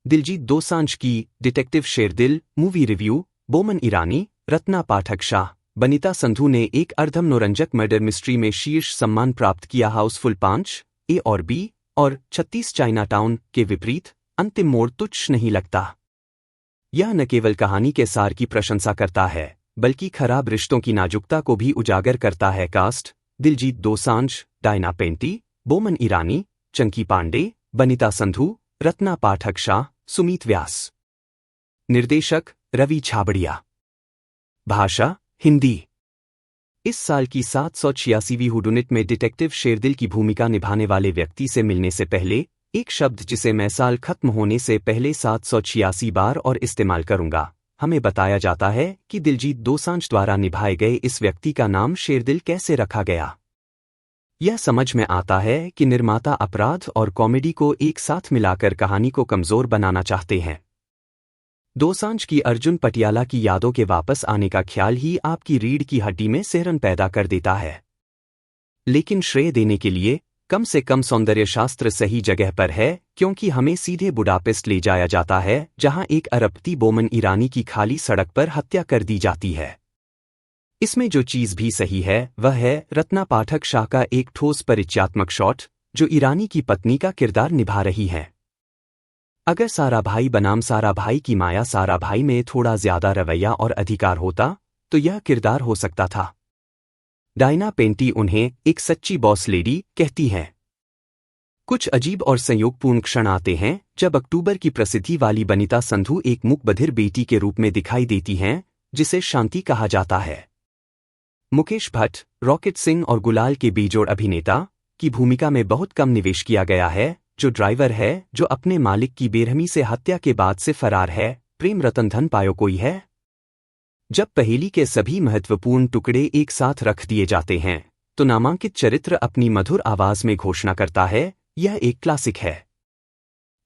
दिलजीत दोसांझ की डिटेक्टिव शेरदिल movie review. Boman Irani, Ratna Pathak Shah, Banita Sandhu ने एक अर्धमनोरंजक मर्डर मिस्ट्री में शीर्ष सम्मान प्राप्त किया। हाउसफुल 5 ए और बी और 36 चाइनाटाउन के विपरीत अंतिम मोड़ तुच्छ नहीं लगता। यह न केवल कहानी के सार की प्रशंसा करता है बल्कि खराब रिश्तों की नाजुकता को भी उजागर करता है। कास्ट: दिलजीत दोसांझ, डायना पेंटी, बोमन ईरानी, चंकी पांडे, बनीता संधू, रत्ना पाठक शाह, सुमीत व्यास। निर्देशक: रवि छाबड़िया। भाषा: हिंदी। इस साल की 786वीं हुडुनिट में डिटेक्टिव शेरदिल की भूमिका निभाने वाले व्यक्ति से मिलने से पहले एक शब्द जिसे मैं साल खत्म होने से पहले 786 बार और इस्तेमाल करूंगा। हमें बताया जाता है कि दिलजीत दोसांझ द्वारा निभाए गए इस व्यक्ति का नाम शेरदिल कैसे रखा गया। यह समझ में आता है कि निर्माता अपराध और कॉमेडी को एक साथ मिलाकर कहानी को कमजोर बनाना चाहते हैं। दोसांझ की अर्जुन पटियाला की यादों के वापस आने का ख्याल ही आपकी रीढ़ की हड्डी में सिहरन पैदा कर देता है। लेकिन श्रेय देने के लिए कम से कम सौंदर्य शास्त्र सही जगह पर है, क्योंकि हमें सीधे बुडापेस्ट ले जाया जाता है जहां एक अरबती बोमन ईरानी की खाली सड़क पर हत्या कर दी जाती है। इसमें जो चीज भी सही है वह है रत्ना पाठक शाह का एक ठोस परिचयात्मक शॉट जो ईरानी की पत्नी का किरदार निभा रही है। अगर साराभाई बनाम साराभाई की माया साराभाई में थोड़ा ज्यादा रवैया और अधिकार होता तो यह किरदार हो सकता था। डायना पेंटी उन्हें एक सच्ची बॉस लेडी कहती है। कुछ अजीब और संयोगपूर्ण क्षण आते हैं जब अक्टूबर की प्रसिद्धि वाली बनीता संधू एक मूक-बधिर बेटी के रूप में दिखाई देती हैं, जिसे शांति कहा जाता है। मुकेश भट्ट, रॉकेट सिंह और गुलाल के बेजोड़ अभिनेता की भूमिका में बहुत कम निवेश किया गया है, जो ड्राइवर है जो अपने मालिक की बेरहमी से हत्या के बाद से फरार है। प्रेम रतन धन पायो कोई है। जब पहेली के सभी महत्वपूर्ण टुकड़े एक साथ रख दिए जाते हैं तो नामांकित चरित्र अपनी मधुर आवाज में घोषणा करता है, यह एक क्लासिक है।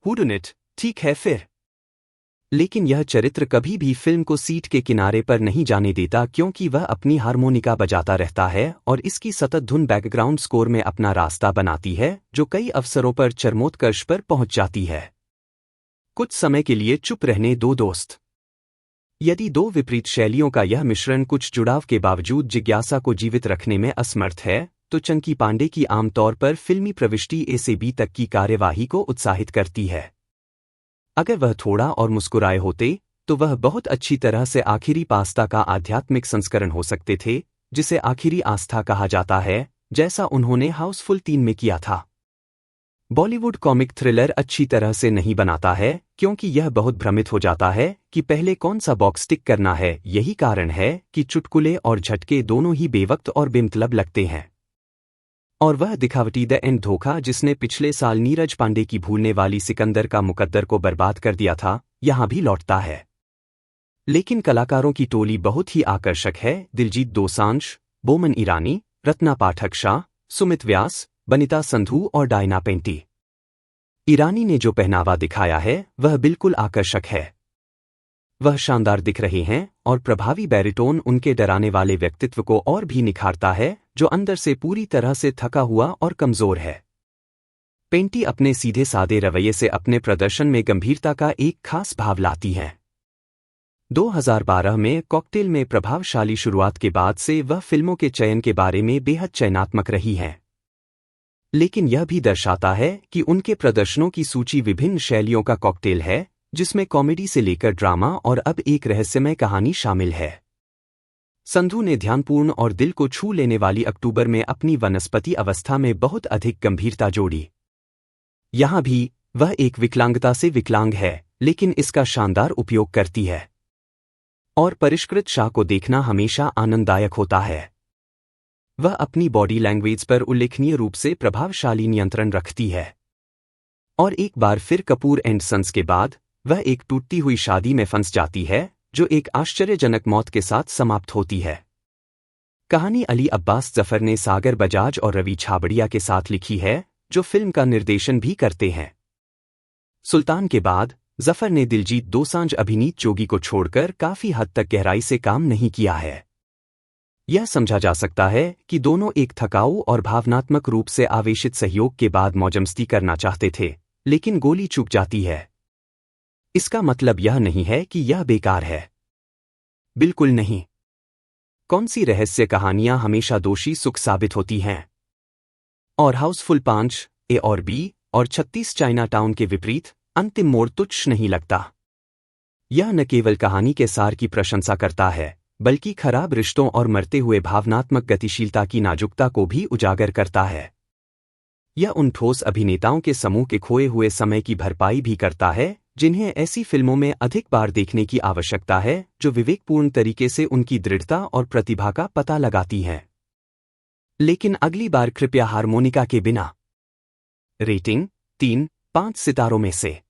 हुडुनिट, ठीक है फिर। लेकिन यह चरित्र कभी भी फिल्म को सीट के किनारे पर नहीं जाने देता, क्योंकि वह अपनी हारमोनिका बजाता रहता है और इसकी सतत धुन बैकग्राउंड स्कोर में अपना रास्ता बनाती है, जो कई अवसरों पर चरमोत्कर्ष पर पहुंच जाती है। कुछ समय के लिए चुप रहने दो दोस्त। यदि दो विपरीत शैलियों का यह मिश्रण कुछ जुड़ाव के बावजूद जिज्ञासा को जीवित रखने में असमर्थ है, तो चंकी पांडे की आमतौर पर फिल्मी प्रविष्टि ए से बी तक की कार्यवाही को उत्साहित करती है। अगर वह थोड़ा और मुस्कुराए होते तो वह बहुत अच्छी तरह से आखिरी पास्ता का आध्यात्मिक संस्करण हो सकते थे, जिसे आखिरी आस्था कहा जाता है, जैसा उन्होंने हाउसफुल 3 में किया था। बॉलीवुड कॉमिक थ्रिलर अच्छी तरह से नहीं बनाता है, क्योंकि यह बहुत भ्रमित हो जाता है कि पहले कौन सा बॉक्स टिक करना है। यही कारण है कि चुटकुले और झटके दोनों ही बेवक्त और बेमतलब लगते हैं। और वह दिखावटी द एंड धोखा जिसने पिछले साल नीरज पांडे की भूलने वाली सिकंदर का मुकद्दर को बर्बाद कर दिया था, यहां भी लौटता है। लेकिन कलाकारों की टोली बहुत ही आकर्षक है। दिलजीत दोसांझ, बोमन ईरानी, रत्ना पाठक शाह, सुमित व्यास, बनीता संधू और डायना पेंटी। ईरानी ने जो पहनावा दिखाया है वह बिल्कुल आकर्षक है। वह शानदार दिख रहे हैं और प्रभावी बैरिटोन उनके डराने वाले व्यक्तित्व को और भी निखारता है, जो अंदर से पूरी तरह से थका हुआ और कमजोर है। पेंटी अपने सीधे सादे रवैये से अपने प्रदर्शन में गंभीरता का एक खास भाव लाती हैं। 2012 में कॉकटेल में प्रभावशाली शुरुआत के बाद से वह फिल्मों के चयन के बारे में बेहद चयनात्मक रही हैं। लेकिन यह भी दर्शाता है कि उनके प्रदर्शनों की सूची विभिन्न शैलियों का कॉकटेल है, जिसमें कॉमेडी से लेकर ड्रामा और अब एक रहस्यमय कहानी शामिल है। संधू ने ध्यानपूर्ण और दिल को छू लेने वाली अक्टूबर में अपनी वनस्पति अवस्था में बहुत अधिक गंभीरता जोड़ी। यहां भी वह एक विकलांगता से विकलांग है, लेकिन इसका शानदार उपयोग करती है। और परिष्कृत शाह को देखना हमेशा आनंददायक होता है। वह अपनी बॉडी लैंग्वेज पर उल्लेखनीय रूप से प्रभावशाली नियंत्रण रखती है। और एक बार फिर कपूर एंड सन्स के बाद वह एक टूटती हुई शादी में फंस जाती है, जो एक आश्चर्यजनक मौत के साथ समाप्त होती है। कहानी अली अब्बास जफर ने सागर बजाज और रवि छाबड़िया के साथ लिखी है, जो फिल्म का निर्देशन भी करते हैं। सुल्तान के बाद जफर ने दिलजीत दोसांझ अभिनीत जोगी को छोड़कर काफी हद तक गहराई से काम नहीं किया है। यह समझा जा सकता है कि दोनों एक थकाऊ और भावनात्मक रूप से आवेशित सहयोग के बाद मौजमस्ती करना चाहते थे, लेकिन गोली चूक जाती है। इसका मतलब यह नहीं है कि यह बेकार है। बिल्कुल नहीं। कौन सी रहस्य कहानियां हमेशा दोषी सुख साबित होती हैं? और हाउसफुल 5 ए और बी और 36 चाइना टाउन के विपरीत अंतिम मोड़ तुच्छ नहीं लगता। यह न केवल कहानी के सार की प्रशंसा करता है, बल्कि खराब रिश्तों और मरते हुए भावनात्मक गतिशीलता की नाजुकता को भी उजागर करता है। यह उन ठोस अभिनेताओं के समूह के खोए हुए समय की भरपाई भी करता है, जिन्हें ऐसी फिल्मों में अधिक बार देखने की आवश्यकता है, जो विवेकपूर्ण तरीके से उनकी दृढ़ता और प्रतिभा का पता लगाती हैं। लेकिन अगली बार कृपया हार्मोनिका के बिना। रेटिंग 3.5 सितारों में से।